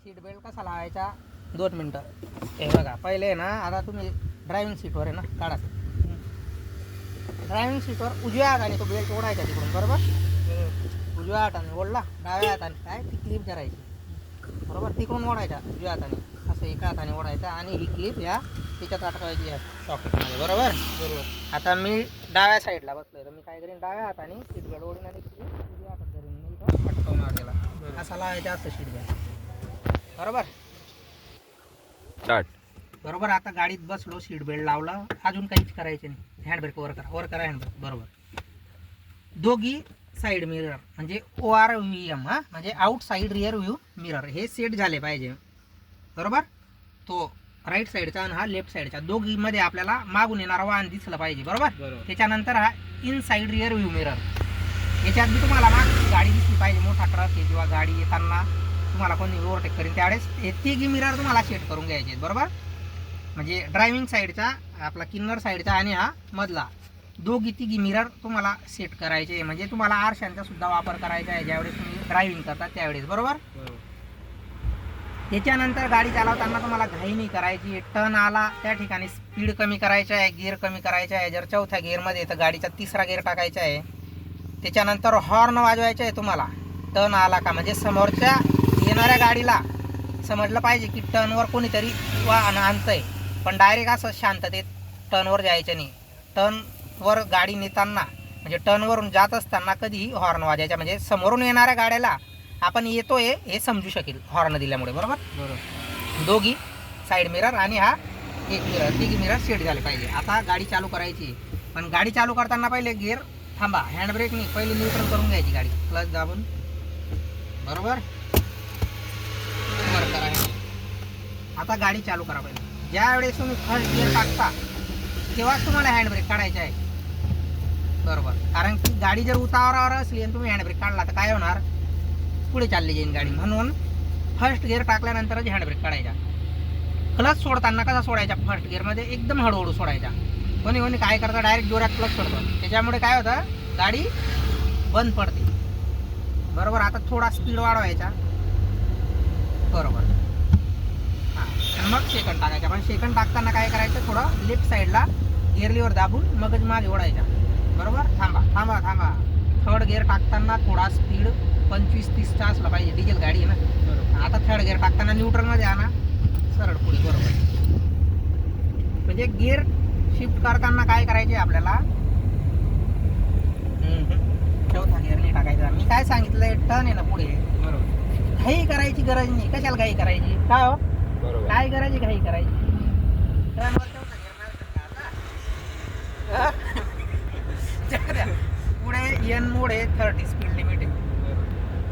Seat belt कसा लावायचा 2 मिनटं. हे बघा पहिले आहे ना, आता तुम्ही ड्रायव्हिंग सीटवर आहे ना काढा. ड्रायव्हिंग सीटवर उजव्या हाताने तो बेल्ट ओढायचा तिकडून, बरोबर. उजव्या हाताने ओढला, डाव्या हाताने काय ती क्लिप धरायची, बरोबर. तिकडून ओढायचा उजव्या हाताने, असं एका हाताने ओढायचा आणि ही क्लिप या त्याच्यात अटकवायची या सॉकेटमध्ये, बरोबर. आता मी डाव्या साईडला बसलोय तर मी काय करीन, डाव्या हाताने सीट बेल्ट ओढीन आणि क्लिप उजव्या हातात धरून मी अटकवणार त्याला. असा लावायचा असतं सीट बेल्ट, बरोबर. स्टार्ट. बरोबर. आता गाडीत बसलो, सीट बेल्ट लावला, अजून काहीच करायचं नाही. हँडब्रेक वर करा, वर करा हँडब्रेक, बरोबर. दोघी साईड मिरर म्हणजे ORVM, म्हणजे out side rear view mirror हे सेट झाले पाहिजे, बरोबर. तो राईट साईडचा आणि हा लेफ्ट साईडचा, दोघीमध्ये आपल्याला मागून येणारा वाहन दिसलं पाहिजे, बरोबर. त्याच्यानंतर हा in side rear view mirror, याच्यात बी तुम्हाला माग गाडी दिसली पाहिजे, मोठा ट्रक आहे किंवा गाडी येताना तुम्हाला कोणी ओव्हरटेक करेल त्यावेळेस हे तिघी मिरर तुम्हाला सेट करून घ्यायचे आहेत, बरोबर. म्हणजे ड्रायव्हिंग साईडचा, आपला किन्नर साईडचा आणि हा मधला, दोघी तिघी मिरर तुम्हाला सेट करायचे. म्हणजे तुम्हाला आरशांचा सुद्धा वापर करायचा आहे ज्यावेळेस तुम्ही ड्रायव्हिंग करता त्यावेळेस, बरोबर. त्याच्यानंतर गाडी चालवताना तुम्हाला घाई नाही करायची. टर्न आला त्या ठिकाणी स्पीड कमी करायची आहे, गिअर कमी करायचा आहे. जर चौथ्या गिअरमध्ये तर गाडीचा तिसरा गिअर टाकायचा आहे. त्याच्यानंतर हॉर्न वाजवायचा आहे तुम्हाला टर्न आला का, म्हणजे समोरच्या येणाऱ्या गाडीला समजलं पाहिजे की टर्नवर कोणीतरी वाहन आणतंय. पण डायरेक्ट असं शांततेत टर्नवर जायचं नाही. टर्नवर गाडी नेताना म्हणजे टर्नवरून जात असताना कधीही हॉर्न वाजायचा, म्हणजे समोरून येणाऱ्या गाड्याला आपण येतोय हे समजू शकेल हॉर्न दिल्यामुळे, बरोबर. दोघी साईड मिरर आणि हा एक मिरर, तिघी मिरर सेट झाले पाहिजे. आता गाडी चालू करायची, पण गाडी चालू करताना पहिले गिअर थांबा, हँडब्रेक नाही, पहिले न्यूट्रल करून घ्यायची गाडी, क्लच दाबून, बरोबर. वर करा. आता गाडी चालू करा. पहिले ज्या वेळेस तुम्ही फर्स्ट गिअर टाकता तेव्हाच तुम्हाला हँडब्रेक काढायचा आहे, बरोबर. कारण की गाडी जर उतारावर असली आणि तुम्ही हँडब्रेक काढला तर काय होणार, पुढे चालली जाईल गाडी. म्हणून फर्स्ट गिअर टाकल्यानंतरच हँडब्रेक काढायचा. क्लच सोडताना कसा सोडायचा, फर्स्ट गिअरमध्ये एकदम हळूहळू सोडायचा. कोणी कोणी काय करतं, डायरेक्ट जोरात क्लच सोडतं, त्याच्यामुळे काय होतं, गाडी बंद पडते, बरोबर. आता थोडा स्पीड वाढवायचा, बरोबर. हां, मग सेकंड टाकायचा. पण सेकंड टाकताना काय करायचं, थोडं लेफ्ट साईडला गिअर लिव्हर दाबून मगच मागे ओढायचा, बरोबर. थांबा थांबा थांबा. थर्ड गिअर टाकताना थोडा स्पीड 25-30चा असला पाहिजे, डिझेल गाडी आहे ना. आता थर्ड गिअर टाकताना न्यूट्रलमध्ये आणा, सरळ पुढे, बरोबर. म्हणजे गिअर शिफ्ट करताना काय करायचे आपल्याला, चौथा गिअर नाही टाकायचा. मी काय सांगितलंय, टर्न आहे ना पुढे, बरोबर. घाई करायची गरज नाही. कशाला घाई करायची, काय हो, काय करायची घाई करायची. टर्नवर चौथा गिअर पुढे एन मोड आहे, 30 स्पीड लिमिट आहे,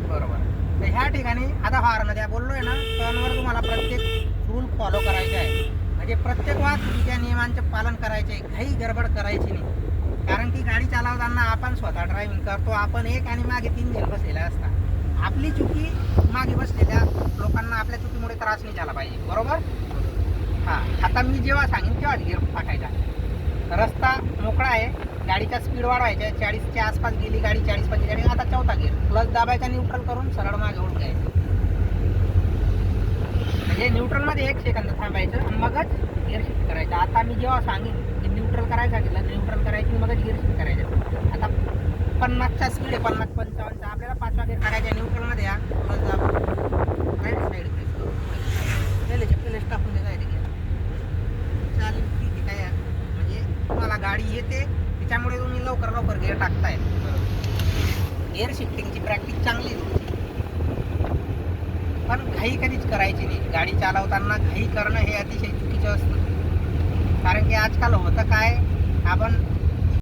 बरोबर. तर ह्या ठिकाणी आता हॉर्न द्या बोललोय ना, टर्नवर तुम्हाला प्रत्येक रूल फॉलो करायचा आहे. म्हणजे प्रत्येक वाहतुकीच्या नियमांचे पालन करायचे, घाई गडबड करायची नाही. कारण की गाडी चालवताना आपण स्वतः ड्रायव्हिंग करतो, आपण एक आणि मागे 3 जण बसलेले असतात. आपली चुकी मागे बसलेल्या लोकांना आपल्या चुकीमुळे त्रास नाही झाला पाहिजे, बरोबर. हां, आता मी जेव्हा सांगेन तेव्हा गिअर टाकायचा. रस्ता मोकळा आहे, गाडीचा स्पीड वाढवायचा, 40च्या आसपास गेली गाडी, 40-45. आता चौथा गिअर, क्लच दाबायचा, न्यूट्रल करून सरळ मागे ओढून घ्यायचं. म्हणजे न्यूट्रलमध्ये 1 सेकंद थांबायचं आणि मगच गिअर शिफ्ट करायचं. आता मी जेव्हा सांगेन की न्यूट्रल करायचं सांगितलं, न्यूट्रल करायची मगच गिअर शिफ्ट करायचं. आता 50चा स्पीड आहे, 50-55चा, आपल्याला 5वा गिअर काढायचा. न्यूट्रलमध्ये या, क्लच दाबून राईट साईड प्रेस करून पहिले टाकून देता येते गिअर, चालेल, ठीक आहे. काय म्हणजे तुम्हाला गाडी येते त्याच्यामुळे तुम्ही लवकर गिअर टाकताय. गिअर शिफ्टिंगची प्रॅक्टिस चांगली आहे तुमची, पण घाई कधीच करायची नाही. गाडी चालवताना घाई करणं हे अतिशय चुकीचं असतं. कारण की आजकाल होतं काय, आपण